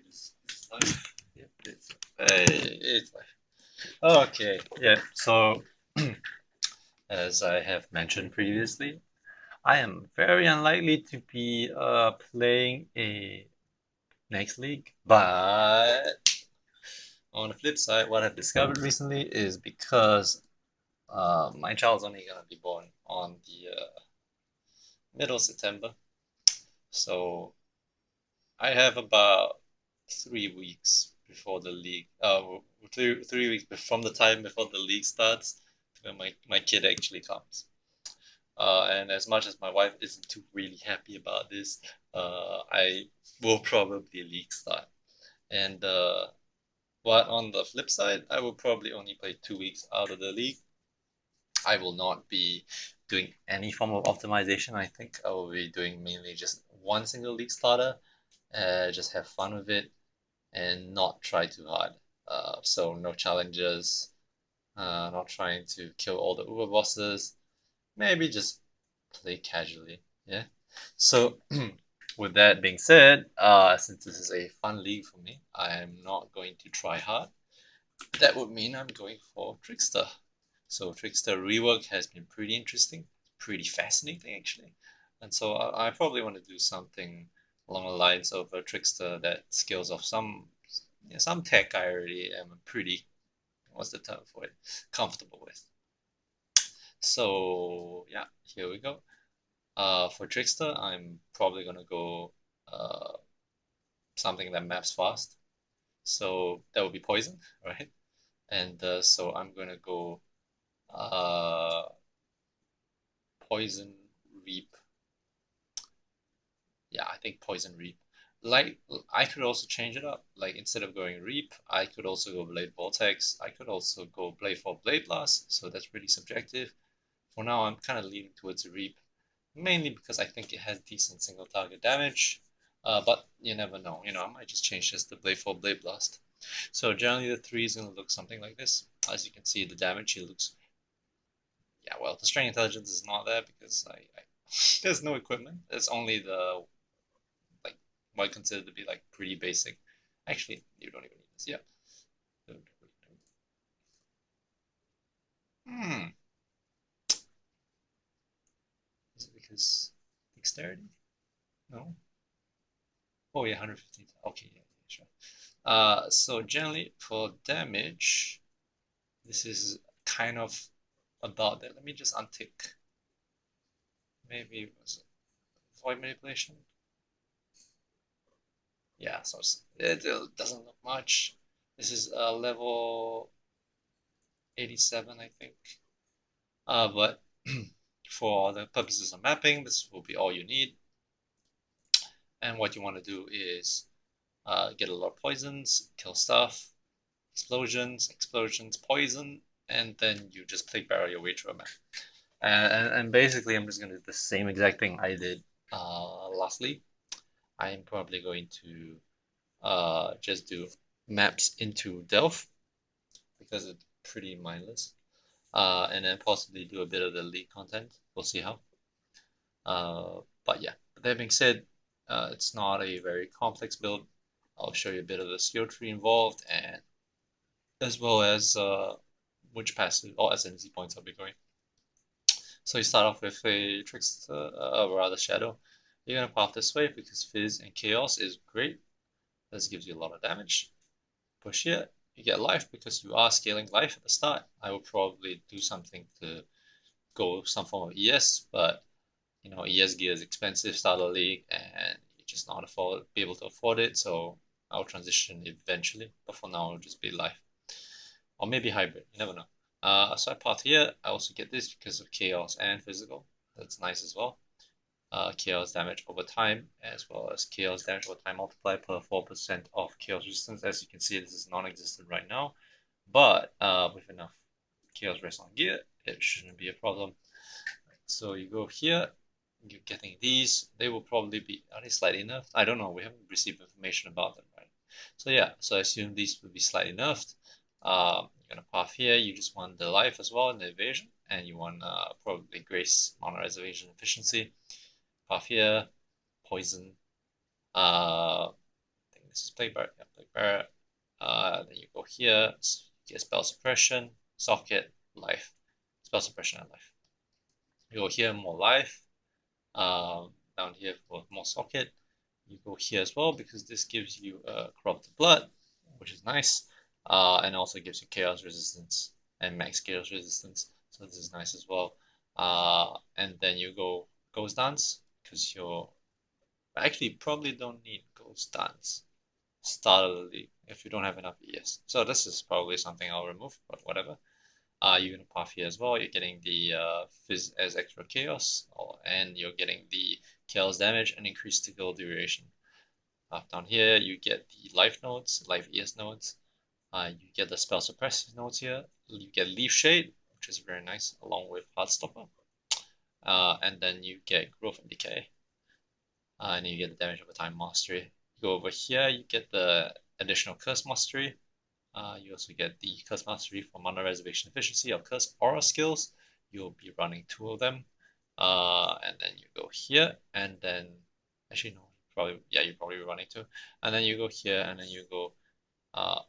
It's live. Yep, it's live. Okay, yeah. So, as I have mentioned previously, I am very unlikely to be playing a next league. But on the flip side, what I've discovered recently is because my child's only gonna be born on the middle of September, so I have about 3 weeks before the league. Three weeks from the time before the league starts to when my kid actually comes. And as much as my wife isn't too really happy about this, I will probably league start. And but on the flip side, I will probably only play 2 weeks out of the league. I will not be doing any form of optimization. I think I will be doing mainly just one single league starter, just have fun with it, and not try too hard. So no challenges, not trying to kill all the Uber bosses. Maybe just play casually. Yeah. So with that being said, since this is a fun league for me, I am not going to try hard. That would mean I'm going for Trickster. So Trickster rework has been pretty interesting, pretty fascinating actually. And so I probably want to do something along the lines of a Trickster that scales off some tech I already am pretty, what's the term for it, comfortable with. So yeah, here we go. For Trickster, I'm probably gonna go something that maps fast. So that would be Poison, right? And so I'm gonna go uh, Poison Reap. Yeah, I think Poison Reap. Like I could also change it up. Like instead of going Reap, I could also go Blade Vortex. I could also go Blade for Blade Blast. So that's pretty subjective. For now, I'm kind of leaning towards Reap, mainly because I think it has decent single target damage. But you never know. I might just change this to Blade for Blade Blast. So generally, the 3 is going to look something like this. As you can see, the damage he looks. Yeah, well, the Strength Intelligence is not there because there's no equipment. It's only the like what I consider to be like pretty basic. Actually, you don't even need this. Yeah. Hmm. Is it because dexterity? No. Oh yeah, 115. Okay, yeah, sure. So generally for damage, this is kind of about that. Let me just untick. Maybe it was void manipulation. Yeah, so it doesn't look much. This is level 87, I think. But for the purposes of mapping, this will be all you need. And what you want to do is get a lot of poisons, kill stuff, explosions, poison, and then you just plague barrel your way through a map. And basically, I'm just going to do the same exact thing I did lastly. I'm probably going to just do maps into Delph because it's pretty mindless. And then possibly do a bit of the league content. We'll see how. But yeah, that being said, it's not a very complex build. I'll show you a bit of the skill tree involved and as well as which passive or SNZ points I'll be going. So you start off with a Trickster, rather Shadow. You're gonna path this way because Fizz and Chaos is great. This gives you a lot of damage. Push here, you get life because you are scaling life at the start. I will probably do something to go some form of ES, but ES gear is expensive, start a league, and you're just not be able to afford it. So I'll transition eventually, but for now, it'll just be life, or maybe hybrid. You never know. So I path here. I also get this because of chaos and physical. That's nice as well. Chaos damage over time, as well as chaos damage over time multiplied per 4% of chaos resistance. As you can see, this is non-existent right now, but with enough chaos rest on gear, it shouldn't be a problem. So you go here, you're getting these. They will probably be, are they slightly nerfed? I don't know. We haven't received information about them, right? So yeah, so I assume these will be slightly nerfed. You're gonna path here. You just want the life as well and the evasion, and you want probably grace, mana reservation, efficiency. Path here, poison. I think this is Plague Barret. Yeah, Plague Barret. Then you go here, get Spell Suppression, Socket, Life. Spell Suppression and Life. You go here, more Life. Down here for more Socket. You go here as well because this gives you Corrupted Blood, which is nice. And also gives you Chaos Resistance and Max Chaos Resistance. So this is nice as well. And then you go Ghost Dance because you're actually probably don't need Ghost Dance start of the league if you don't have enough ES. So this is probably something I'll remove, but whatever. You're gonna puff here as well. You're getting the Fizz as extra chaos, and you're getting the chaos damage and increased skill duration. Down here, you get the life nodes, life ES nodes. You get the spell suppress nodes here. You get Leaf Shade, which is very nice, along with Heartstopper. And then you get Growth and Decay. And you get the damage over time mastery. You go over here, you get the additional curse mastery. You also get the curse mastery for mana reservation efficiency of curse aura skills. You'll be running 2 of them. And then you go here, and then actually no, you're probably running 2. And then you go here, and then you go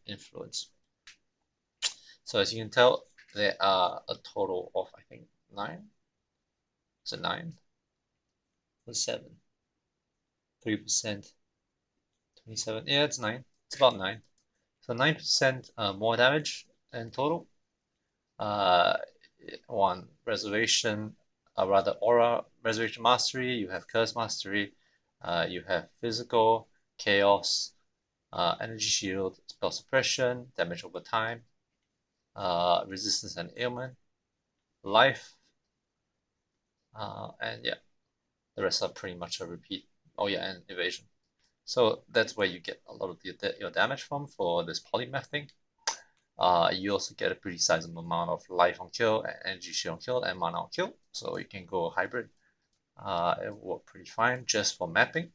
influence. So as you can tell, there are a total of I think 9. Is it 9? Or 7? 3%. 27. Yeah, it's 9. It's about 9. So 9% more damage in total. One reservation, rather aura reservation mastery. You have curse mastery. You have physical, chaos, energy shield, spell suppression, damage over time, resistance and ailment, life, and yeah, the rest are pretty much a repeat. Oh yeah, and evasion. So that's where you get a lot of your damage from for this polymath thing. You also get a pretty sizable amount of life on kill, and energy shield on kill, and mana on kill. So you can go hybrid. It will work pretty fine just for mapping.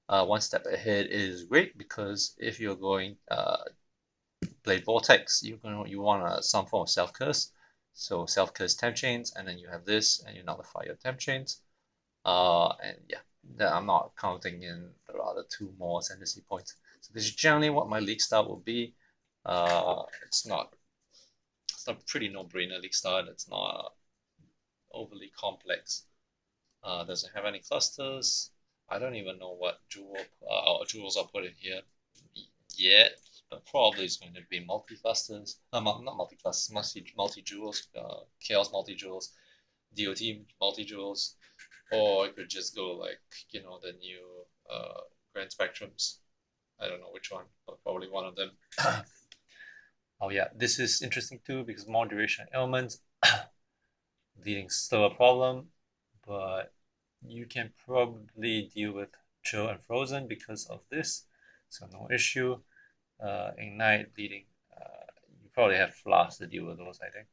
One step ahead is great because if you're going Blade Vortex, you want some form of self curse. So self curse temp chains, and then you have this, and you nullify your temp chains. And yeah, I'm not counting in the other 2 more ascendancy points. So this is generally what my league start will be. It's not a pretty no-brainer league start. It's not overly complex. Doesn't have any clusters. I don't even know what jewels are put in here yet, but probably it's going to be multi-clusters. Not multi-clusters, multi-jewels, chaos multi-jewels, DOT multi-jewels, or I could just go like, the new Grand Spectrums. I don't know which one, but probably one of them. Oh yeah, this is interesting too because more duration elements leading still a problem, but you can probably deal with chill and frozen because of this, so no issue. Ignite leading, you probably have flasks to deal with those, I think.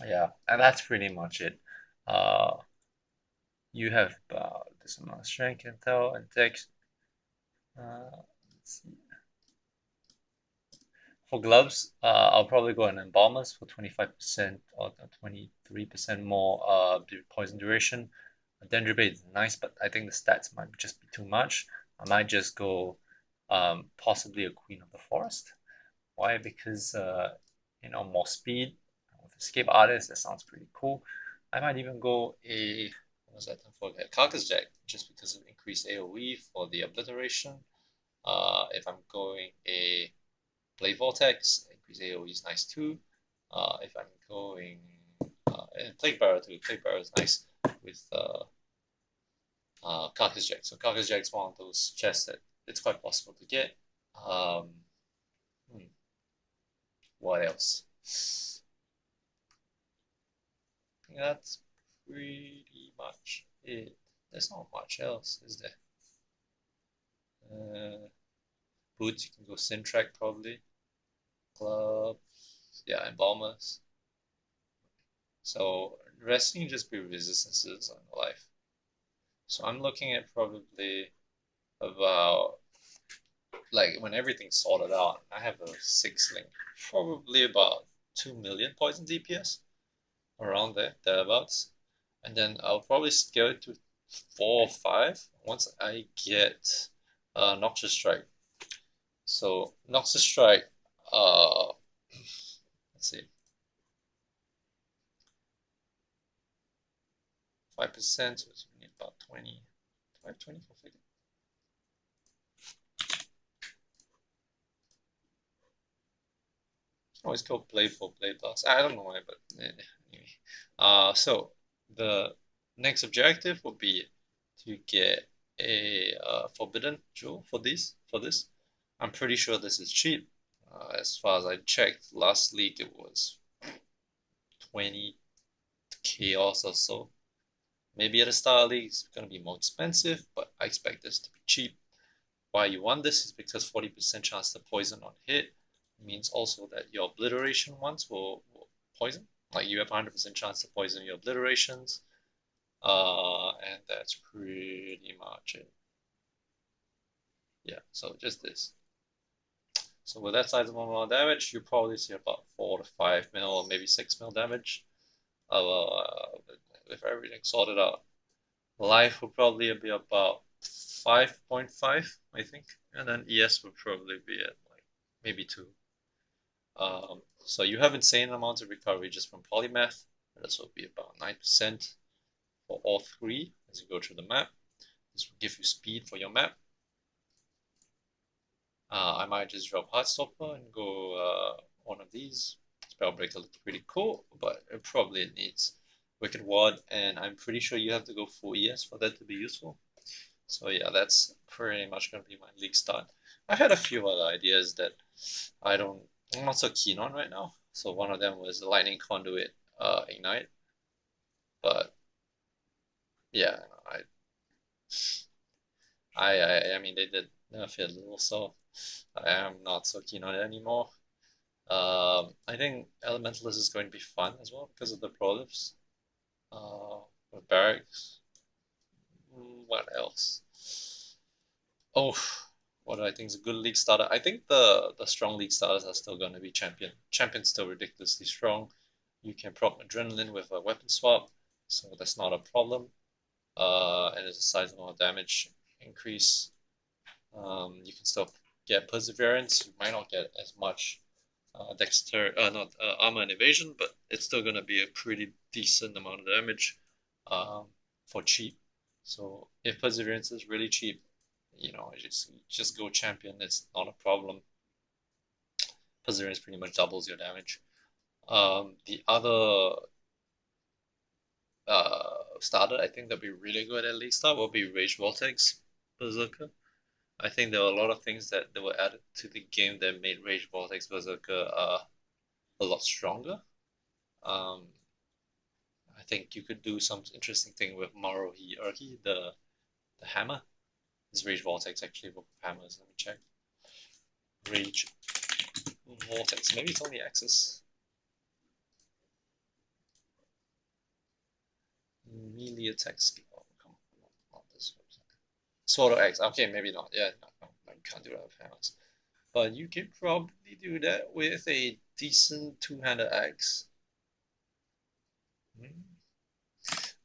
Yeah, and that's pretty much it. You have this amount of strength, intel, and text. Let's see. For gloves, I'll probably go an embalmers for 25% or 23% more poison duration. Dendrobate is nice, but I think the stats might just be too much. I might just go possibly a Queen of the Forest. Why? Because more speed with Escape Artist. That sounds pretty cool. I might even go a what was that? I forget. Carcass Jack, just because of increased AOE for the obliteration. If I'm going a Blade Vortex, increased AOE is nice too. If I'm going and Plague Barrow too. Plague Barrow is nice with Carcass Jack. So Carcass Jack is one of those chests that it's quite possible to get. What else? I think that's pretty much it. There's not much else, is there? Boots, you can go Sintrack probably. Club, yeah, Embalmers. So the rest can just be resistances on life. So I'm looking at probably about, like, when everything's sorted out, I have a 6 link, probably about 2 million poison DPS, around there, thereabouts. And then I'll probably scale it to 4 or 5 once I get Noxious Strike. So Noxious Strike, uh, let's see, 5%, so we need about 20, 20 for figure. Always called Blade for Blade Blast. I don't know why, but anyway. So the next objective would be to get a Forbidden Jewel for this. I'm pretty sure this is cheap. As far as I checked, last league it was 20 chaos or so. Maybe at the start of the league it's gonna be more expensive, but I expect this to be cheap. Why you want this is because 40% chance to poison on hit means also that your obliteration ones will poison. Like you have 100% chance to poison your obliterations. And that's pretty much it. Yeah, so just this. So with that size amount of damage, you probably see about 4 to 5 mil or maybe 6 mil damage with everything sorted out. Life will probably be about 5.5, I think, and then ES would probably be at like maybe 2. So you have insane amounts of recovery just from polymath. This will be about 9% for all 3 as you go through the map. This will give you speed for your map. I might just drop Heartstopper and go one of these. Spellbreaker looks pretty cool, but it probably needs Wicked Ward, and I'm pretty sure you have to go full ES for that to be useful. So yeah, that's pretty much going to be my league start. I had a few other ideas that I'm not so keen on right now. So one of them was the Lightning Conduit Ignite. But yeah, I mean they did nerf it a little, so I am not so keen on it anymore. I think Elementalist is going to be fun as well because of the prolifs. With barracks. What else? Oh, what do I think is a good league starter? I think the strong league starters are still going to be Champion. Champion's still ridiculously strong. You can prop Adrenaline with a weapon swap, so that's not a problem. And it's a sizable damage increase. You can still get Perseverance. You might not get as much not armor and evasion, but it's still gonna be a pretty decent amount of damage for cheap. So if Perseverance is really cheap, just go Champion. It's not a problem. Perseverance pretty much doubles your damage. The other starter I think that'd be really good at least that will be Rage Vortex Berserker. I think there were a lot of things that were added to the game that made Rage Vortex Berserker a lot stronger. Um, I think you could do some interesting thing with Maruhi Urki, the hammer. This Rage Vortex actually with hammers. Let me check. Rage Vortex. Maybe it's only Axis. Melee attack skill. Oh, come on, not this website. Sword of X. Okay, maybe not. Yeah, no, you can't do that with hammers. But you can probably do that with a decent two-handed axe.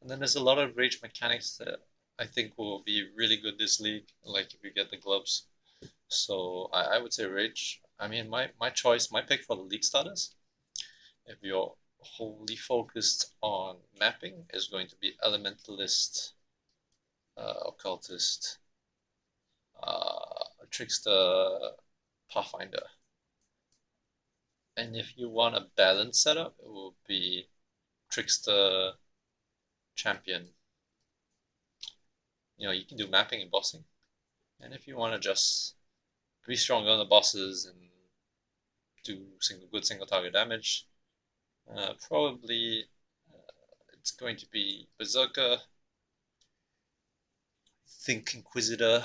And then there's a lot of rage mechanics that I think will be really good this league, like if you get the gloves. So I would say rage. I mean, my choice, my pick for the league starters, if you're wholly focused on mapping, is going to be Elementalist, Occultist, Trickster, Pathfinder. And if you want a balanced setup, it will be Trickster, Champion. You can do mapping and bossing. And if you want to just be stronger on the bosses and do good single target damage, probably it's going to be Berserker, Think Inquisitor.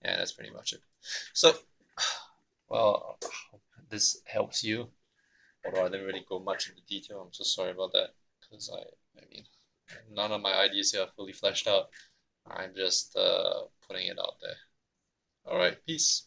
Yeah, that's pretty much it. So, well, this helps you. Although I didn't really go much into detail, I'm so sorry about that because I mean, none of my ideas here are fully fleshed out. I'm just putting it out there. All right, peace.